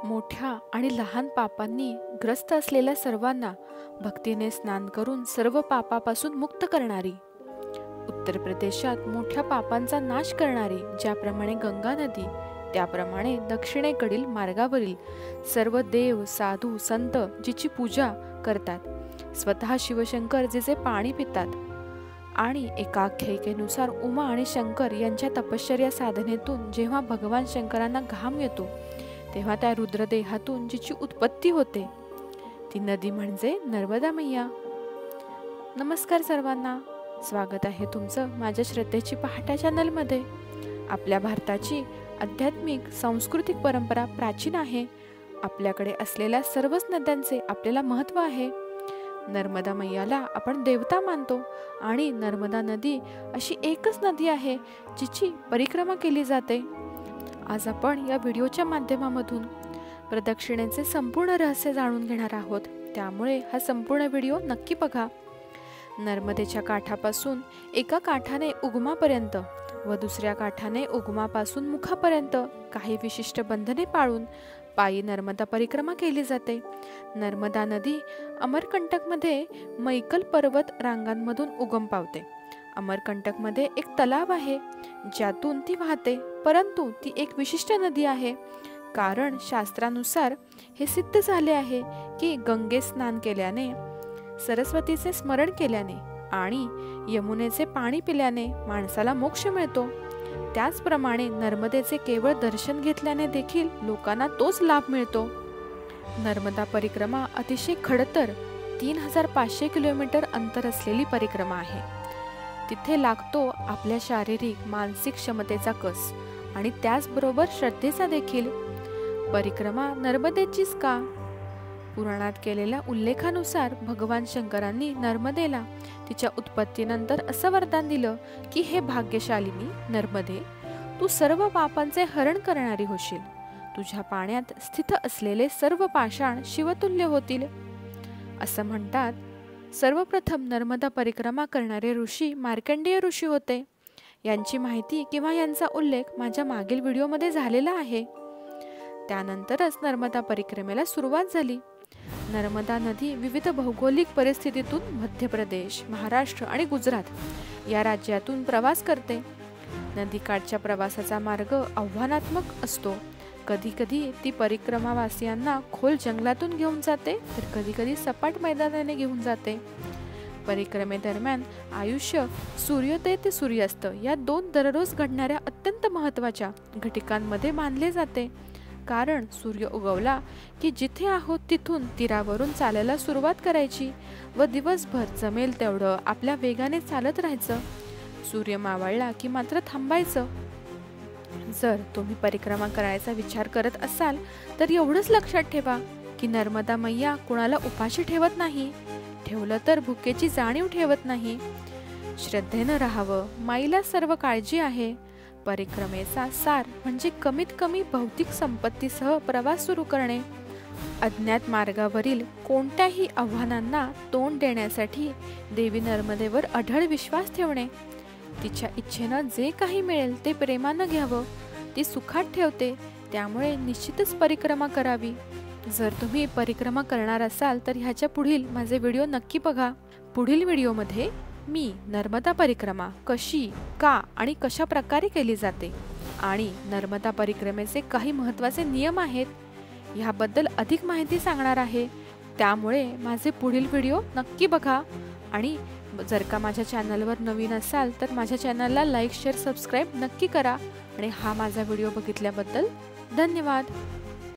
मोठ्या आणि लहान पापांनी ग्रस्त असलेल्या सर्वांना भक्तीने स्नान करून सर्व पापापासून मुक्त करणारी, उत्तर प्रदेशात मोठ्या पापांचा नाश करणारी ज्याप्रमाणे गंगा नदी, त्याप्रमाणे दक्षिणेकडील मार्गावरील सर्व देव साधू संत जिची पूजा करतात, स्वतः शिवशंकर जिचे पाणी पितात आणि एका आख्यायिकेनुसार उमा आणि शंकर यांच्या तपश्चर्या साधनेतून जेव्हा भगवान शंकरांना घाम येतो तेव्हा त्या रुद्रदेहातून जिची उत्पत्ती होते ती नदी म्हणजे नर्मदा मैया. नमस्कार सर्वांना, स्वागत आहे तुमचं माझ्या श्रद्धेची पहाटा चॅनलमध्ये. आपल्या भारताची आध्यात्मिक सांस्कृतिक परंपरा प्राचीन आहे. आपल्याकडे असलेल्या सर्वच नद्यांचे आपल्याला महत्त्व आहे. नर्मदा मैयाला आपण देवता मानतो आणि नर्मदा नदी अशी एकच नदी आहे जिची परिक्रमा केली जाते. आज आपण या व्हिडिओच्या माध्यमामधून प्रदक्षिणेचे संपूर्ण रहस्य जाणून घेणार आहोत, त्यामुळे हा संपूर्ण व्हिडिओ नक्की बघा. नर्मदेच्या काठापासून एका काठाने उगमापर्यंत व दुसऱ्या काठाने उगमापासून मुखापर्यंत काही विशिष्ट बंधने पाळून पायी नर्मदा परिक्रमा केली जाते. नर्मदा नदी अमरकंटकमध्ये मैकल पर्वत रांगांमधून उगम पावते. अमरकंटकमध्ये एक तलाव आहे ज्यातून ती वाहते, परंतु ती एक विशिष्ट नदी आहे, कारण शास्त्रानुसार हे सिद्ध झाले आहे की गंगे स्नान केल्याने, सरस्वतीचे स्मरण केल्याने आणि यमुनेचे पाणी पिल्याने माणसाला मोक्ष मिळतो. त्याचप्रमाणे नर्मदेचे केवळ दर्शन घेतल्याने देखील लोकांना तोच लाभ मिळतो. नर्मदा परिक्रमा अतिशय खडतर 3500 किलोमीटर अंतर असलेली परिक्रमा आहे. तिथे लागतो आपल्या शारीरिक मानसिक क्षमतेचा कस आणि त्याचबरोबर श्रद्धेचा देखील. परिक्रमा नर्मदेचीच का? पुराणात केलेल्या उल्लेखानुसार भगवान शंकरांनी नर्मदेला तिच्या उत्पत्तीनंतर असं वरदान दिलं की हे भाग्यशालिनी नर्मदे, तू सर्व पापांचे हरण करणारी होशील. तुझ्या पाण्यात स्थित असलेले सर्व पाषाण शिवतुल्य होतील असं म्हणतात. सर्वप्रथम नर्मदा परिक्रमा करणारे ऋषी मार्कंडेय ऋषी होते. यांची माहिती किंवा यांचा उल्लेख माझ्या मागील व्हिडिओमध्ये झालेला आहे. त्यानंतरच नर्मदा परिक्रमेला सुरुवात झाली. नर्मदा नदी विविध भौगोलिक परिस्थितीतून मध्य प्रदेश, महाराष्ट्र आणि गुजरात या राज्यातून प्रवास करते. नदीकाठच्या प्रवासाचा मार्ग आव्हानात्मक असतो. कधी कधी ती परिक्रमावासियांना खोल जंगलातून घेऊन जाते, तर कधी कधी सपाट मैदानाने घेऊन जाते. परिक्रमेदरम्यान आयुष्य सूर्योदय ते सूर्यास्त या दोन दररोज घडणाऱ्या अत्यंत महत्त्वाच्या घटिकांमध्ये मानले जाते, कारण सूर्य उगवला की जिथे आहोत तिथून तीरावरून चालायला सुरुवात करायची व दिवसभर जमेल तेवढं आपल्या वेगाने चालत राहायचं. सूर्य मावळला की मात्र थांबायचं. जर तुम्ही परिक्रमा करायचा विचार करत असाल तर एवढंच लक्षात ठेवा की नर्मदा मैया कुणाला उपाशी ठेवत नाही, ठेवलं तर भुकेची जाणीव ठेवत नाही. श्रद्धेनं राहावं, माईला सर्व काळजी आहे. परिक्रमेचा सार म्हणजे कमीत कमी भौतिक संपत्तीसह प्रवास सुरू करणे, अज्ञात मार्गावरील कोणत्याही आव्हानांना तोंड देण्यासाठी देवी नर्मदेवर अढळ विश्वास ठेवणे. तिच्या इच्छेनं जे काही मिळेल ते प्रेमानं घ्यावं. ती सुखात ठेवते, त्यामुळे निश्चितच परिक्रमा करावी. जर तुम्ही परिक्रमा करणार असाल तर ह्याच्या पुढील माझे व्हिडिओ नक्की बघा. पुढील व्हिडिओमध्ये मी नर्मदा परिक्रमा कशी, का आणि कशा प्रकारे केली जाते आणि नर्मदा परिक्रमेचे काही महत्त्वाचे नियम आहेत ह्याबद्दल अधिक माहिती सांगणार आहे. त्यामुळे माझे पुढील व्हिडिओ नक्की बघा. आणि जर का माझ्या चॅनलवर नवीन असाल तर माझ्या चॅनलला लाईक, शेअर, सबस्क्राईब नक्की करा. आणि हा माझा व्हिडिओ बघितल्याबद्दल धन्यवाद.